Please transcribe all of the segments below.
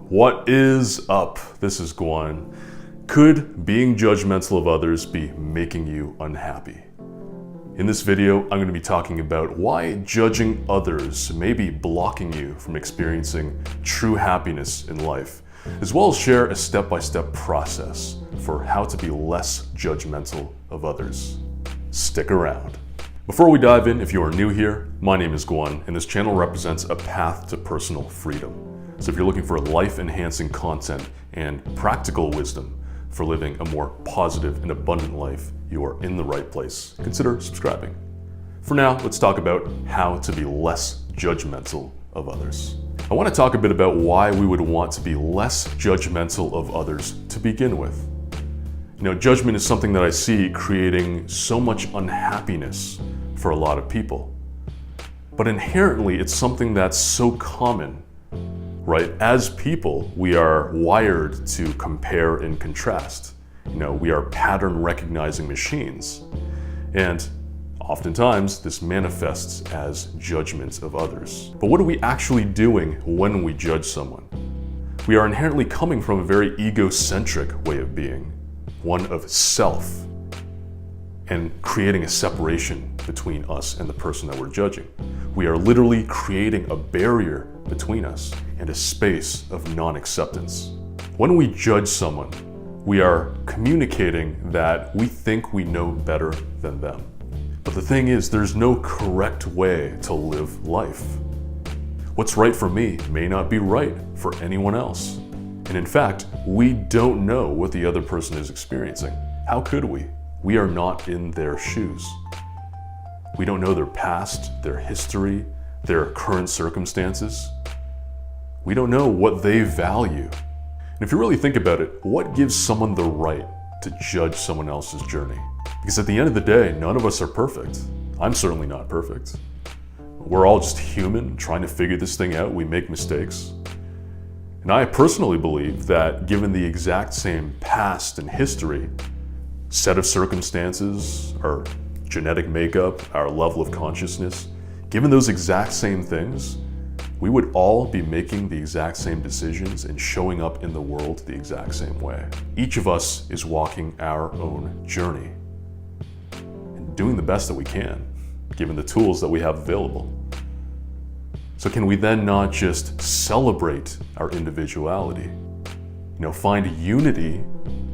What is up? This is Gwun. Could being judgmental of others be making you unhappy? In this video, I'm going to be talking about why judging others may be blocking you from experiencing true happiness in life, as well as share a step-by-step process for how to be less judgmental of others. Stick around. Before we dive in, if you are new here, my name is Gwun, and this channel represents a path to personal freedom. So if you're looking for life-enhancing content and practical wisdom for living a more positive and abundant life, you are in the right place. Consider subscribing. For now, let's talk about how to be less judgmental of others. I want to talk a bit about why we would want to be less judgmental of others to begin with. Judgment is something that I see creating so much unhappiness for a lot of people. But inherently, it's something that's so common, right? As people, we are wired to compare and contrast. We are pattern recognizing machines. And oftentimes, this manifests as judgments of others. But what are we actually doing when we judge someone? We are inherently coming from a very egocentric way of being, one of self, and creating a separation between us and the person that we're judging. We are literally creating a barrier between us and a space of non-acceptance. When we judge someone, we are communicating that we think we know better than them. But the thing is, there's no correct way to live life. What's right for me may not be right for anyone else. And in fact, we don't know what the other person is experiencing. How could we? We are not in their shoes. We don't know their past, their history, their current circumstances. We don't know what they value. And if you really think about it, what gives someone the right to judge someone else's journey? Because at the end of the day, none of us are perfect. I'm certainly not perfect. We're all just human trying to figure this thing out. We make mistakes. And I personally believe that given the exact same past and history, set of circumstances, our genetic makeup, our level of consciousness, given those exact same things, we would all be making the exact same decisions and showing up in the world the exact same way. Each of us is walking our own journey and doing the best that we can, given the tools that we have available. So can we then not just celebrate our individuality? Find unity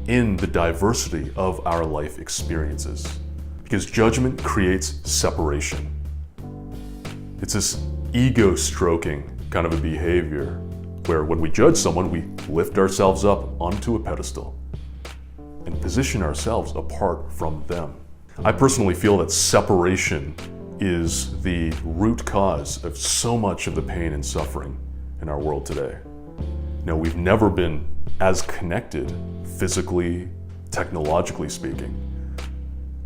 in the diversity of our life experiences. Because judgment creates separation. It's this ego-stroking kind of a behavior where when we judge someone, we lift ourselves up onto a pedestal and position ourselves apart from them. I personally feel that separation is the root cause of so much of the pain and suffering in our world today. We've never been as connected physically, technologically speaking,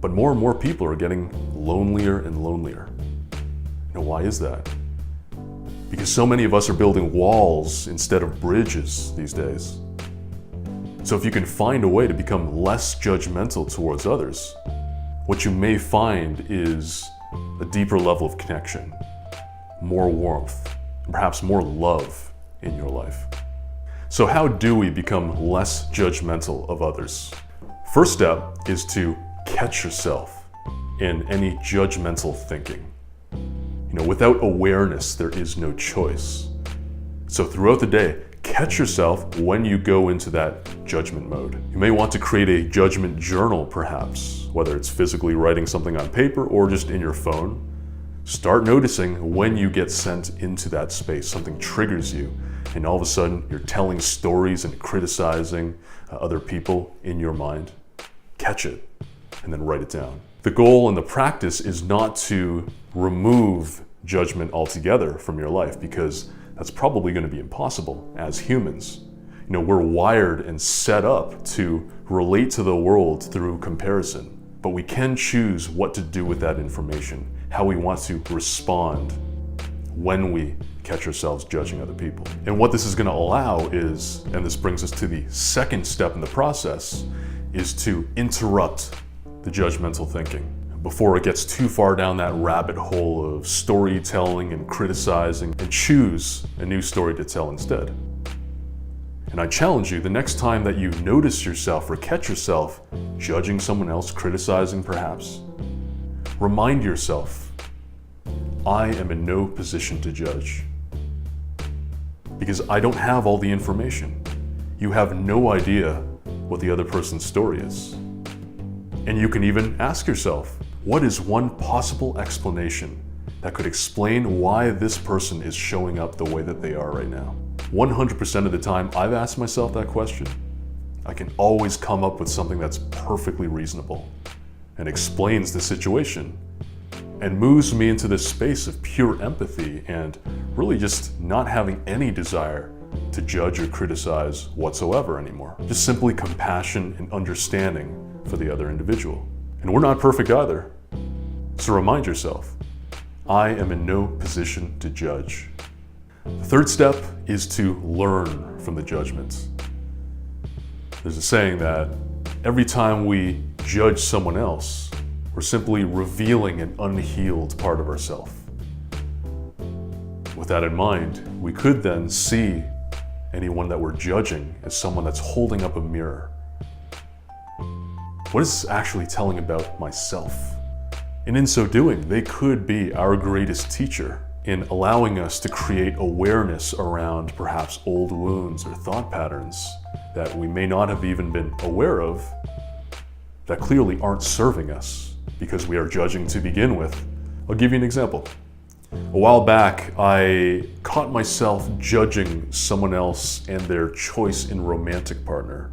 but more and more people are getting lonelier and lonelier. Why is that? Because so many of us are building walls instead of bridges these days. So if you can find a way to become less judgmental towards others, what you may find is a deeper level of connection, more warmth, and perhaps more love in your life. So how do we become less judgmental of others? First step is to catch yourself in any judgmental thinking. Without awareness, there is no choice. So throughout the day, catch yourself when you go into that judgment mode. You may want to create a judgment journal, perhaps, whether it's physically writing something on paper or just in your phone. Start noticing when you get sent into that space, something triggers you, and all of a sudden you're telling stories and criticizing other people in your mind. Catch it, and then write it down. The goal and the practice is not to remove judgment altogether from your life, because that's probably going to be impossible as humans. We're wired and set up to relate to the world through comparison, but we can choose what to do with that information, how we want to respond when we catch ourselves judging other people. And what this is going to allow is, and this brings us to the second step in the process, is to interrupt the judgmental thinking before it gets too far down that rabbit hole of storytelling and criticizing, and choose a new story to tell instead. And I challenge you, the next time that you notice yourself or catch yourself judging someone else, criticizing perhaps, remind yourself, I am in no position to judge. Because I don't have all the information. You have no idea what the other person's story is. And you can even ask yourself, what is one possible explanation that could explain why this person is showing up the way that they are right now? 100% of the time I've asked myself that question, I can always come up with something that's perfectly reasonable and explains the situation and moves me into this space of pure empathy and really just not having any desire to judge or criticize whatsoever anymore. Just simply compassion and understanding for the other individual. And we're not perfect either. So remind yourself, I am in no position to judge. The third step is to learn from the judgments. There's a saying that every time we judge someone else, we're simply revealing an unhealed part of ourselves. With that in mind, we could then see anyone that we're judging as someone that's holding up a mirror. What is this actually telling about myself? And in so doing, they could be our greatest teacher in allowing us to create awareness around perhaps old wounds or thought patterns that we may not have even been aware of that clearly aren't serving us because we are judging to begin with. I'll give you an example. A while back, I caught myself judging someone else and their choice in romantic partner.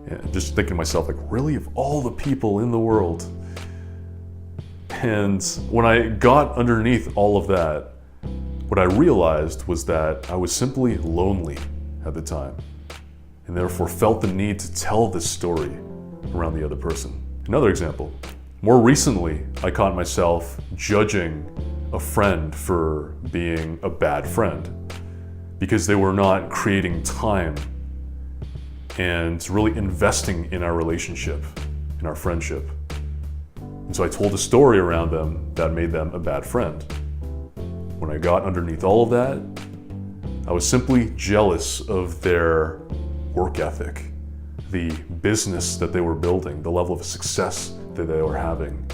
And just thinking to myself, like, really, of all the people in the world? And when I got underneath all of that, what I realized was that I was simply lonely at the time, and therefore felt the need to tell this story around the other person. Another example, more recently, I caught myself judging a friend for being a bad friend because they were not creating time and really investing in our relationship, in our friendship. And so I told a story around them that made them a bad friend. When I got underneath all of that, I was simply jealous of their work ethic, the business that they were building, the level of success that they were having.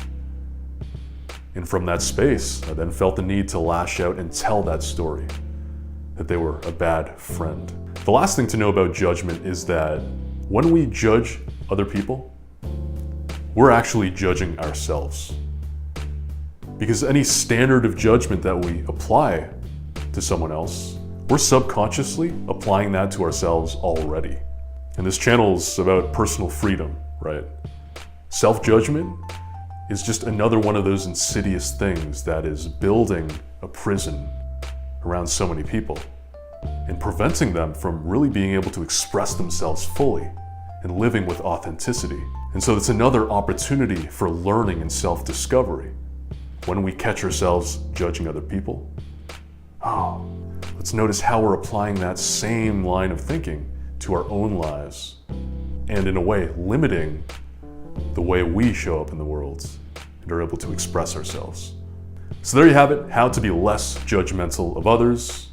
And from that space, I then felt the need to lash out and tell that story, that they were a bad friend. The last thing to know about judgment is that when we judge other people, we're actually judging ourselves. Because any standard of judgment that we apply to someone else, we're subconsciously applying that to ourselves already. And this channel is about personal freedom, right? Self-judgment is just another one of those insidious things that is building a prison around so many people and preventing them from really being able to express themselves fully and living with authenticity. And so it's another opportunity for learning and self-discovery. When we catch ourselves judging other people, let's notice how we're applying that same line of thinking to our own lives, and in a way, limiting the way we show up in the world and are able to express ourselves. So there you have it, how to be less judgmental of others.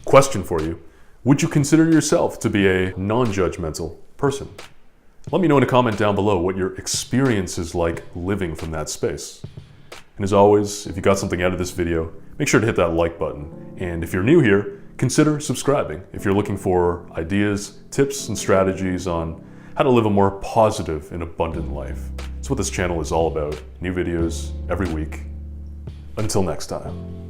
Question for you, would you consider yourself to be a non-judgmental person? Let me know in a comment down below what your experience is like living from that space. And as always, if you got something out of this video, make sure to hit that like button. And if you're new here, consider subscribing if you're looking for ideas, tips, and strategies on how to live a more positive and abundant life. That's what this channel is all about. New videos every week. Until next time.